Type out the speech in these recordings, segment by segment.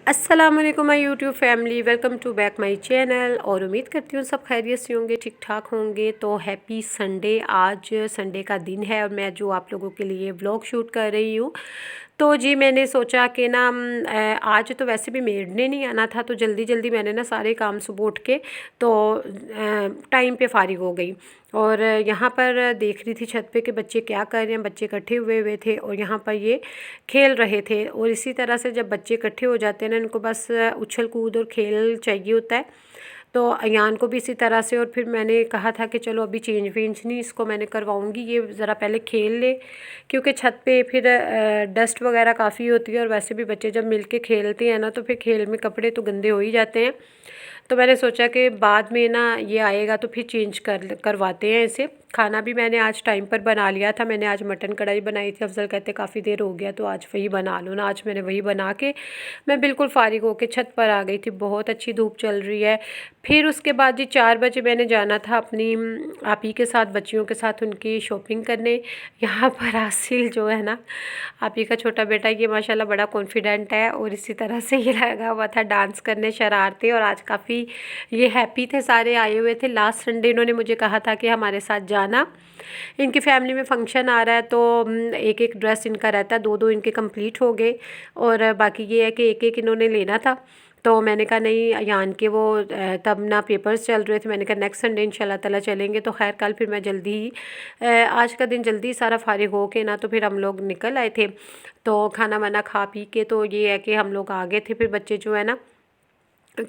अस्सलामुअलैकुम my YouTube family, welcome to back my channel. और उम्मीद करती हूँ सब खैरियत से होंगे, ठीक ठाक होंगे। तो हैप्पी संडे। आज संडे का दिन है और मैं जो आप लोगों के लिए व्लॉग शूट कर रही हूँ। तो जी मैंने सोचा कि ना आज तो वैसे भी मेड ने नहीं आना था, तो जल्दी जल्दी मैंने ना सारे काम सुबह उठ के तो टाइम पे फारिग हो गई। और यहाँ पर देख रही थी छत पे कि बच्चे क्या कर रहे हैं। बच्चे इकट्ठे हुए हुए थे और यहाँ पर ये खेल रहे थे। और इसी तरह से जब बच्चे इकट्ठे हो जाते हैं ना, इनको बस उछल कूद और खेल चाहिए होता है। तो अयान को भी इसी तरह से। और फिर मैंने कहा था कि चलो अभी चेंज वेंज नहीं इसको मैंने करवाऊंगी, ये ज़रा पहले खेल ले, क्योंकि छत पे फिर डस्ट वगैरह काफ़ी होती है। और वैसे भी बच्चे जब मिल के खेलते हैं ना, तो फिर खेल में कपड़े तो गंदे हो ही जाते हैं। तो मैंने सोचा कि बाद में ना ये आएगा तो फिर चेंज करवाते हैं इसे। खाना भी मैंने आज टाइम पर बना लिया था। मैंने आज मटन कढ़ाई बनाई थी। अफजल कहते काफ़ी देर हो गया तो आज वही बना लो ना। आज मैंने वही बना के मैं बिल्कुल फारिग होके छत पर आ गई थी। बहुत अच्छी धूप चल रही है। फिर उसके बाद जी 4 बजे मैंने जाना था अपनी आप ही के साथ, बच्चियों के साथ उनकी शॉपिंग करने। यहाँ पर आसिल जो है ना, आप ही का छोटा बेटा, ये माशाल्लाह बड़ा कॉन्फिडेंट है। और इसी तरह से ये लगा हुआ था डांस करने, शरारते। और आज काफ़ी ये हैप्पी थे, सारे आए हुए थे। लास्ट संडे इन्होंने मुझे कहा था कि हमारे साथ जाना, इनकी फैमिली में फंक्शन आ रहा है। तो एक एक ड्रेस इनका रहता है, 2 इनके कंप्लीट हो गए। और बाकी ये है कि एक एक इन्होंने लेना था। तो मैंने कहा नहीं, अयान के वो तब ना पेपर्स चल रहे थे। मैंने कहा नेक्स्ट संडे इंशाल्लाह ताला चलेंगे। तो खैर कल फिर मैं जल्दी ही आज का दिन जल्दी सारा फारिग हो के ना, तो फिर हम लोग निकल आए थे। तो खाना वाना खा पी के तो ये है कि हम लोग आ गए थे। फिर बच्चे जो है ना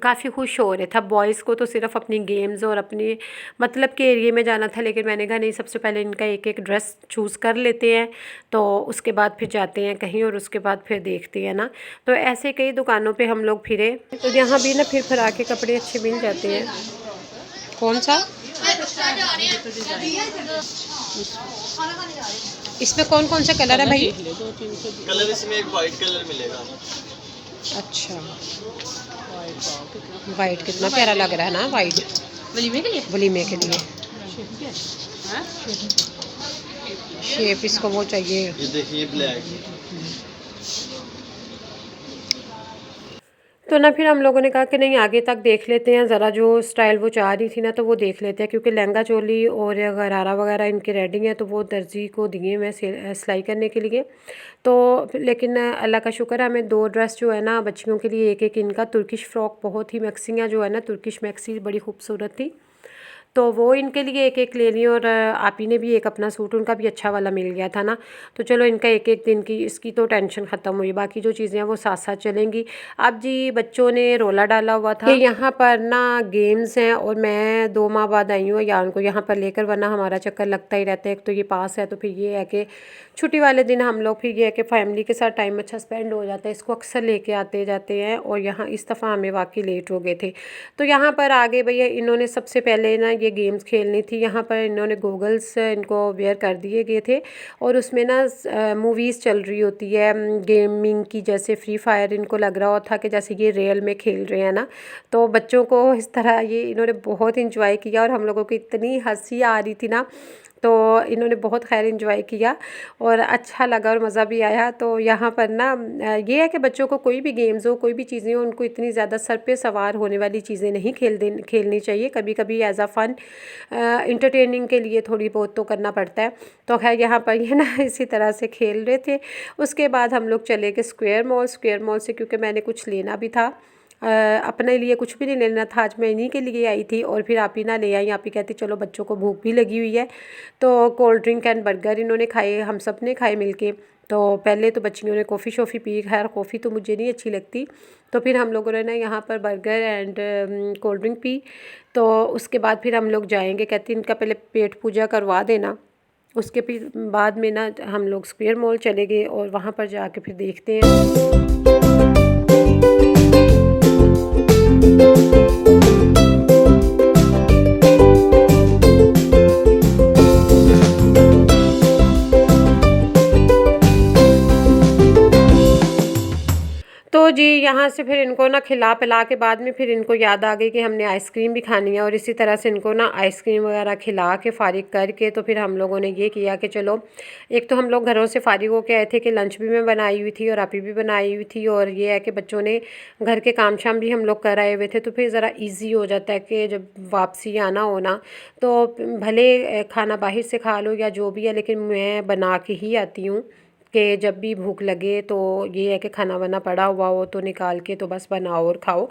काफ़ी खुश हो रहे था। बॉयज़ को तो सिर्फ अपनी गेम्स और अपने मतलब के एरिए में जाना था, लेकिन मैंने कहा नहीं, सबसे पहले इनका एक एक ड्रेस चूज़ कर लेते हैं, तो उसके बाद फिर जाते हैं कहीं और उसके बाद फिर देखते हैं ना। तो ऐसे कई दुकानों पे हम लोग फिरे। तो यहाँ भी ना फिर आके कपड़े अच्छे मिल जाते हैं। कौन सा इसमें कौन से कलर है भाई? कलर इसमें एक वाइट कलर मिलेगा। अच्छा, वाइट कितना प्यारा लग रहा है ना, वाइट वलीमे के लिए शेप इसको वो चाहिए। ये देखिए ब्लैक। तो ना फिर हम लोगों ने कहा कि नहीं, आगे तक देख लेते हैं ज़रा, जो स्टाइल वो चाह रही थी ना तो वो देख लेते हैं। क्योंकि लहंगा चोली और गरारा वगैरह इनके रेडी हैं, तो वो दर्जी को दिए मैं सिलाई करने के लिए। तो लेकिन अल्लाह का शुक्र है, हमें 2 ड्रेस जो है ना बच्चियों के लिए, एक एक इनका तुर्किश फ़्रॉक, बहुत ही मैक्सियाँ जो है ना तुर्किश मैक्सी बड़ी खूबसूरत थी, तो वो इनके लिए एक एक ले ली। और आप ही ने भी एक अपना सूट, उनका भी अच्छा वाला मिल गया था ना। तो चलो इनका एक एक दिन की इसकी तो टेंशन ख़त्म हुई, बाकी जो चीज़ें हैं वो साथ साथ चलेंगी। अब जी बच्चों ने रोला डाला हुआ था कि यहाँ पर ना गेम्स हैं, और मैं 2 माह बाद आई हूँ यान को यहाँ पर लेकर, वरना हमारा चक्कर लगता ही रहता है। एक तो ये पास है, तो फिर ये है कि छुट्टी वाले दिन हम लोग, फिर ये है कि फैमिली के साथ टाइम अच्छा स्पेंड हो जाता है। इसको अक्सर लेके आते जाते हैं। और यहाँ इस दफ़ा हमें वाकई लेट हो गए थे। तो यहाँ पर आगे भैया इन्होंने सबसे पहले ना ये गेम्स खेलनी थी। यहाँ पर इन्होंने गोगल्स इनको वेयर कर दिए गए थे, और उसमें ना मूवीज़ चल रही होती है गेमिंग की, जैसे फ्री फायर। इनको लग रहा था कि जैसे ये रियल में खेल रहे हैं ना। तो बच्चों को इस तरह ये इन्होंने बहुत इंजॉय किया, और हम लोगों को इतनी हंसी आ रही थी ना, तो इन्होंने बहुत खैर इंजॉय किया और अच्छा लगा और मज़ा भी आया। तो यहाँ पर ना ये है कि बच्चों को कोई भी गेम्स हो, कोई भी चीज़ें हो, उनको इतनी ज़्यादा सर पे सवार होने वाली चीज़ें नहीं खेलनी चाहिए। कभी कभी एज़ अ फ़न इंटरटेनिंग के लिए थोड़ी बहुत तो करना पड़ता है। तो खैर यहाँ पर ये ना इसी तरह से खेल रहे थे। उसके बाद हम लोग चले गए स्क्वायर मॉल से, क्योंकि मैंने कुछ लेना भी था। अपने लिए कुछ भी नहीं लेना था, आज मैं इन्हीं के लिए आई थी। और फिर आप ही ना ले आई। आप ही कहती चलो बच्चों को भूख भी लगी हुई है। तो कोल्ड ड्रिंक एंड बर्गर इन्होंने खाए, हम सब ने खाए मिलके। तो पहले तो बच्चियों ने कॉफ़ी शॉफ़ी पी, खैर कॉफ़ी तो मुझे नहीं अच्छी लगती। तो फिर हम लोगों ने ना यहाँ पर burger and cold drink P. तो उसके बाद फिर हम लोग जाएंगे, कहती इनका पहले पेट पूजा करवा देना, उसके फिर बाद में ना हम लोग स्क्वायर मॉल चले गए। और वहाँ पर जाके फिर देखते हैं। तो जी यहाँ से फिर इनको ना खिला पिला के बाद में फिर इनको याद आ गई कि हमने आइसक्रीम भी खानी है, और इसी तरह से इनको ना आइसक्रीम वगैरह खिला के फ़ारिग करके तो फिर हम लोगों ने ये किया कि चलो, एक तो हम लोग घरों से फ़ारिग होके आए थे कि लंच भी मैं बनाई हुई थी और आपी भी बनाई हुई थी, और ये है कि बच्चों ने घर के काम शाम भी हम लोग कर आए हुए थे, तो फिर ज़रा ईजी हो जाता है कि जब वापसी आना हो ना, तो भले खाना बाहर से खा लो या जो भी है, लेकिन मैं बना के ही आती हूँ कि जब भी भूख लगे तो ये है कि खाना वाना पड़ा हुआ हो तो निकाल के तो बस बनाओ और खाओ।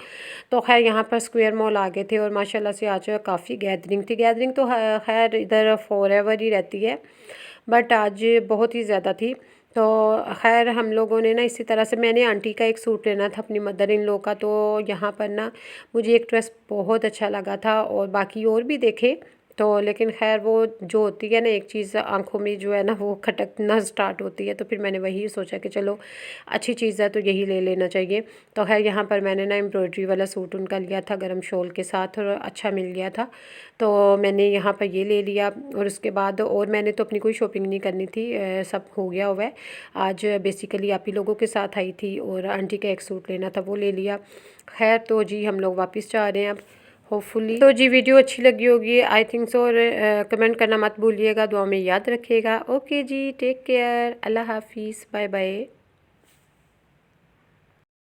तो खैर यहाँ पर स्क्वायर मॉल आ गए थे और माशाल्लाह से आज काफ़ी गैदरिंग थी। गैदरिंग तो खैर इधर फॉरएवर ही रहती है, बट आज बहुत ही ज़्यादा थी। तो खैर हम लोगों ने ना इसी तरह से, मैंने आंटी का एक सूट लेना था अपनी मदर इन लॉ का, तो यहाँ पर ना मुझे एक ड्रेस बहुत अच्छा लगा था और बाकी और भी देखे तो, लेकिन खैर वो जो होती है ना एक चीज़ आंखों में जो है ना वो खटकना स्टार्ट होती है, तो फिर मैंने वही सोचा कि चलो अच्छी चीज़ है तो यही ले लेना चाहिए। तो खैर यहाँ पर मैंने ना एम्ब्रॉयडरी वाला सूट उनका लिया था गरम शॉल के साथ और अच्छा मिल गया था, तो मैंने यहाँ पर ये ले लिया। और उसके बाद और मैंने तो अपनी कोई शॉपिंग नहीं करनी थी, सब हो गया हुआ है। आज बेसिकली आप ही लोगों के साथ आई थी और आंटी का एक सूट लेना था वो ले लिया। खैर तो जी हम लोग वापस जा रहे हैं अब होपफुली। तो जी वीडियो अच्छी लगी होगी आई थिंक सो, और कमेंट करना मत भूलिएगा, दुआ में याद रखिएगा। ओके जी, टेक केयर, अल्लाह हाफिज़, बाय बाय।